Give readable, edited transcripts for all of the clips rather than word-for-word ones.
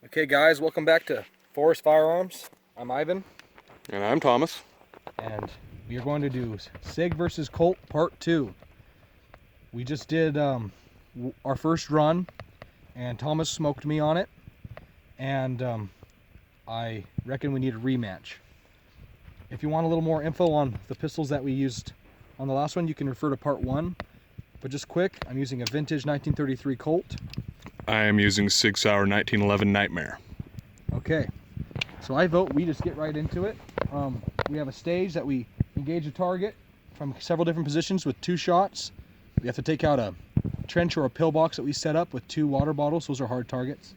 Okay guys, welcome back to Forest Firearms. I'm Ivan. And I'm Thomas. And we are going to do SIG versus Colt Part 2. We just did our first run and Thomas smoked me on it. And I reckon we need a rematch. If you want a little more info on the pistols that we used on the last one, you can refer to Part 1. But just quick, I'm using a vintage 1933 Colt. I am using SIG Sauer 1911 Nightmare. Okay, so I vote we just get right into it. We have a stage that we engage a target from several different positions with 2 shots. We have to take out a trench or a pillbox that we set up with 2 water bottles. Those are hard targets.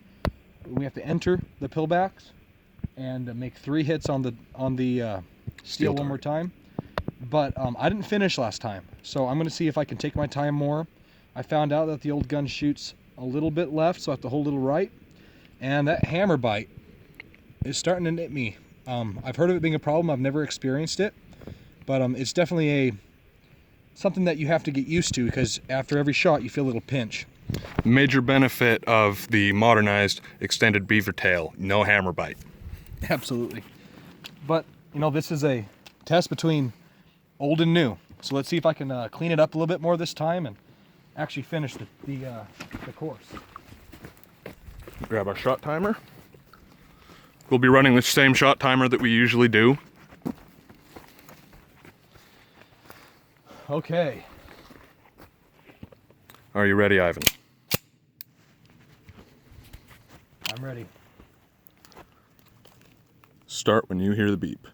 We have to enter the pillbacks and make 3 hits on the steel one more time. But I didn't finish last time, so I'm going to see if I can take my time more. I found out that the old gun shoots a little bit left, so I have to hold a little right. And that hammer bite is starting to nit me. I've heard of it being a problem. I've never experienced it, but it's definitely something that you have to get used to, because after every shot you feel a little pinch. Major benefit of the modernized extended beaver tail, no hammer bite. Absolutely. But you know, this is a test between old and new, so let's see if I can clean it up a little bit more this time and actually finish the course. Grab our shot timer. We'll be running the same shot timer that we usually do. Okay. Are you ready, Ivan? I'm ready. Start when you hear the beep.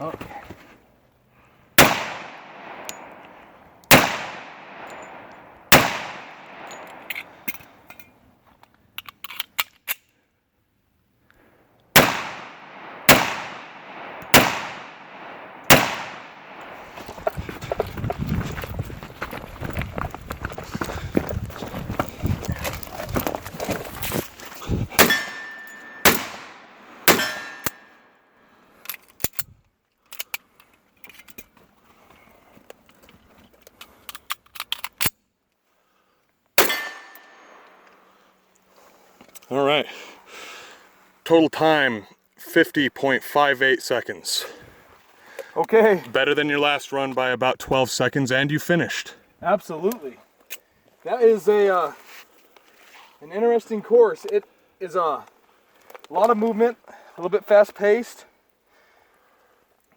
Okay. All right. Total time, 50.58 seconds. Okay. Better than your last run by about 12 seconds, and you finished. Absolutely. That is an interesting course. It is a lot of movement, a little bit fast-paced,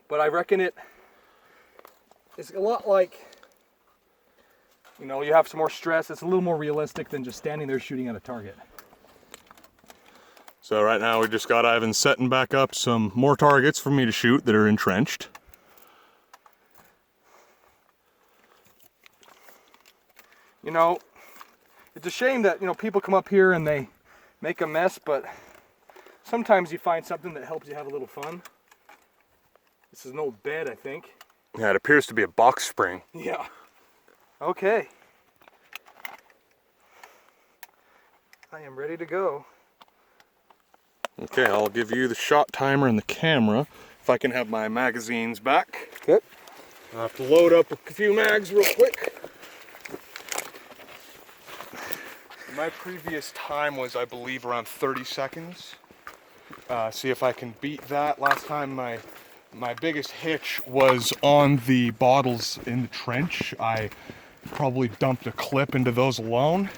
but I reckon it is a lot like, you know, you have some more stress. It's a little more realistic than just standing there shooting at a target. So right now we just got Ivan setting back up some more targets for me to shoot that are entrenched. You know, it's a shame that, you know, people come up here and they make a mess, but sometimes you find something that helps you have a little fun. This is an old bed, I think. Yeah, it appears to be a box spring. Yeah. Okay. I am ready to go. Okay, I'll give you the shot timer and the camera if I can have my magazines back. Okay. I have to load up a few mags real quick. My previous time was, I believe, around 30 seconds. See if I can beat that. Last time my biggest hitch was on the bottles in the trench. I probably dumped a clip into those alone.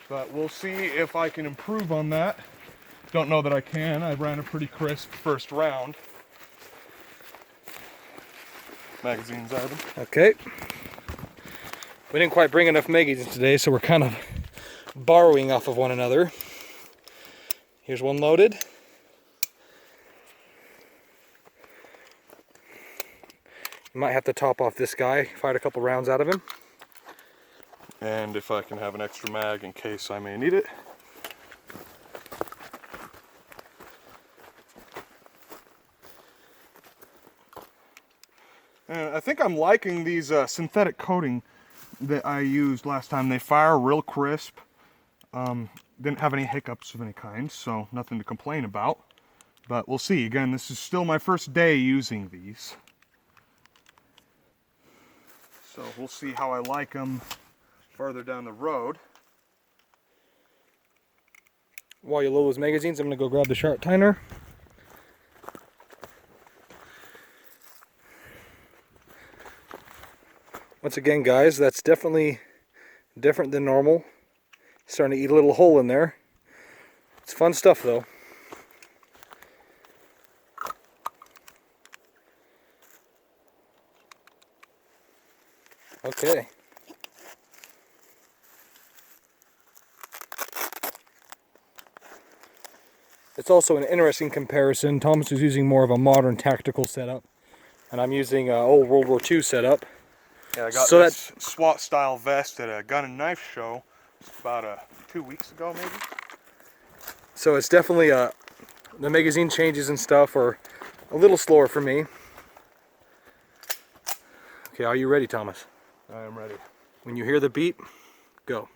But we'll see if I can improve on that. Don't know that I can. I ran a pretty crisp first round. Magazines, Ivan. Okay. We didn't quite bring enough magazines today, so we're kind of borrowing off of one another. Here's one loaded. You might have to top off this guy, fired a couple rounds out of him. And if I can have an extra mag in case I may need it. And I think I'm liking these synthetic coating that I used last time. They fire real crisp. Didn't have any hiccups of any kind, so nothing to complain about. But we'll see. Again, this is still my first day using these. So we'll see how I like them farther down the road. While you load those magazines, I'm going to go grab the sharp tiner. Once again, guys, that's definitely different than normal. Starting to eat a little hole in there. It's fun stuff, though. Okay. It's also an interesting comparison. Thomas is using more of a modern tactical setup, and I'm using an old World War II setup. Yeah, I got So this SWAT style vest at a gun and knife show about 2 weeks ago, maybe. So it's definitely the magazine changes and stuff are a little slower for me. Okay, are you ready, Thomas? I am ready. When you hear the beat, go.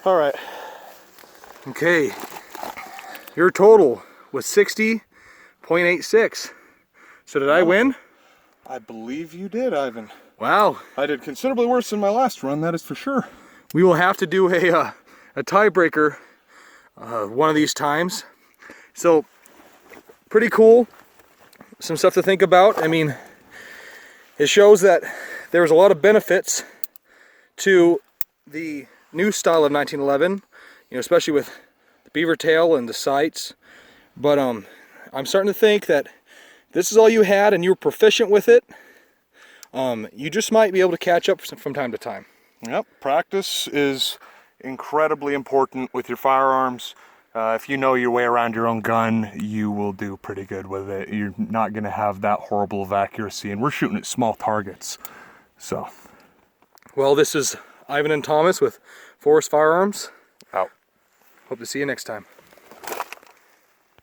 All right. Okay, your total was 60.86. So did I win? I believe you did, Ivan. Wow. I did considerably worse than my last run, that is for sure. We will have to do a tiebreaker one of these times. So, pretty cool. Some stuff to think about. I mean, it shows that there's a lot of benefits to the new style of 1911, you know, especially with the beaver tail and the sights. But I'm starting to think that this is all you had and you were proficient with it. You just might be able to catch up from time to time. Yep, practice is incredibly important with your firearms. If you know your way around your own gun, you will do pretty good with it. You're not going to have that horrible of accuracy, and we're shooting at small targets. So, well, this is Ivan and Thomas with Forest Firearms. out. Hope to see you next time.